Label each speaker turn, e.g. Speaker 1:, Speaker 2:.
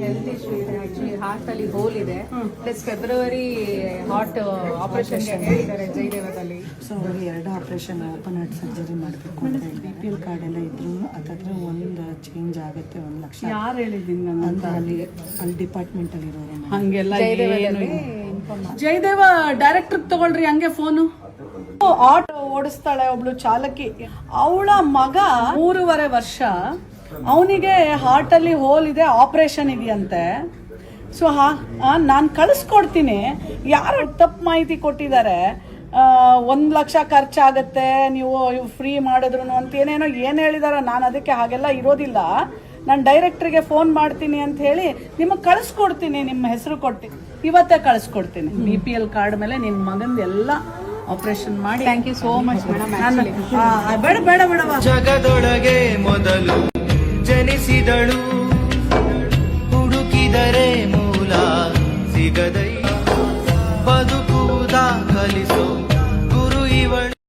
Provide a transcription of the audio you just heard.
Speaker 1: Health issue ಇದೆ, actually heart ಅಲ್ಲಿ hole ಇದೆ, ಪ್ಲಸ್ ಫೆಬ್ರವರಿ ಹಾರ್ಟ್ ಆಪರೇಷನ್ ಹೇಳಿದ್ದಾರೆ ಜಯದೇವದಲ್ಲಿ.
Speaker 2: ಸೊ ಅವ್ರಿಗೆ 2 ಆಪರೇಷನ್ ಓಪನ್ ಹಾರ್ಟ್ ಸರ್ಜರಿ ಮಾಡಬೇಕು ಅಂತ BPL ಕಾರ್ಡ್ ಎಲ್ಲ ಇದ್ರು ಅದತ್ರ ಒಂದು ಚೇಂಜ್ ಆಗುತ್ತೆ 1 ಲಕ್ಷ.
Speaker 3: ಯಾರು ಹೇಳಿದ್ದೀನಿ
Speaker 2: ಅಂತ ಅಲ್ಲಿ ಡಿಪಾರ್ಟ್ಮೆಂಟ್ ಅಲ್ಲಿ ಇರೋರು
Speaker 3: ಹಂಗೆಲ್ಲ
Speaker 1: ಜಯದೇವದಲ್ಲಿ
Speaker 3: ಜಯದೇವ ಡೈರೆಕ್ಟರ್ ತಗೊಳ್ರಿ ಹಂಗೆ ಫೋನು. ಆಟೋ ಓಡಿಸ್ತಾಳೆ ಒಬ್ಳು ಚಾಲಕಿ, ಅವಳ ಮಗ 3.5 ವರ್ಷ, ಅವನಿಗೆ ಹಾರ್ಟ್ ಅಲ್ಲಿ ಹೋಲ್ ಇದೆ, ಆಪರೇಷನ್ ಇದೆಯಂತೆ. ಸೊ ನಾನು ಕಳಿಸ್ಕೊಡ್ತೀನಿ, ಯಾರು ತಪ್ಪು ಮಾಹಿತಿ ಕೊಟ್ಟಿದ್ದಾರೆ, 1 ಲಕ್ಷ ಖರ್ಚಾಗತ್ತೆ ನೀವು ಫ್ರೀ ಮಾಡಿದ್ರು ಅಂತ ಏನೇನೋ ಏನು ಹೇಳಿದಾರೆ. ನಾನು ಅದಕ್ಕೆ ಹಾಗೆಲ್ಲ ಇರೋದಿಲ್ಲ, ನಾನು ಡೈರೆಕ್ಟ್ರಿಗೆ ಫೋನ್ ಮಾಡ್ತೀನಿ ಅಂತ ಹೇಳಿ ನಿಮಗೆ ಕಳಿಸ್ಕೊಡ್ತೀನಿ, ನಿಮ್ಮ ಹೆಸರು ಕೊಟ್ಟು ಇವತ್ತೇ ಕಳಿಸ್ಕೊಡ್ತೀನಿ. BPL ಕಾರ್ಡ್ ಮೇಲೆ ನಿನ್ನ ಮಗಂದು ಎಲ್ಲ ಆಪರೇಷನ್ ಮಾಡಿ.
Speaker 1: Thank you so much madam.
Speaker 3: ಬೇಡ ಬೇಡ ಬೇಡವಾ.
Speaker 4: ಜಗದೊಳಗೆ ಮೊದಲು ಜನಿಸಿದಳು, ಹುಡುಕಿದರೆ ಮೂಲ ಸಿಗದೈ, ಬದುಕುವುದ ಕಲಿಸ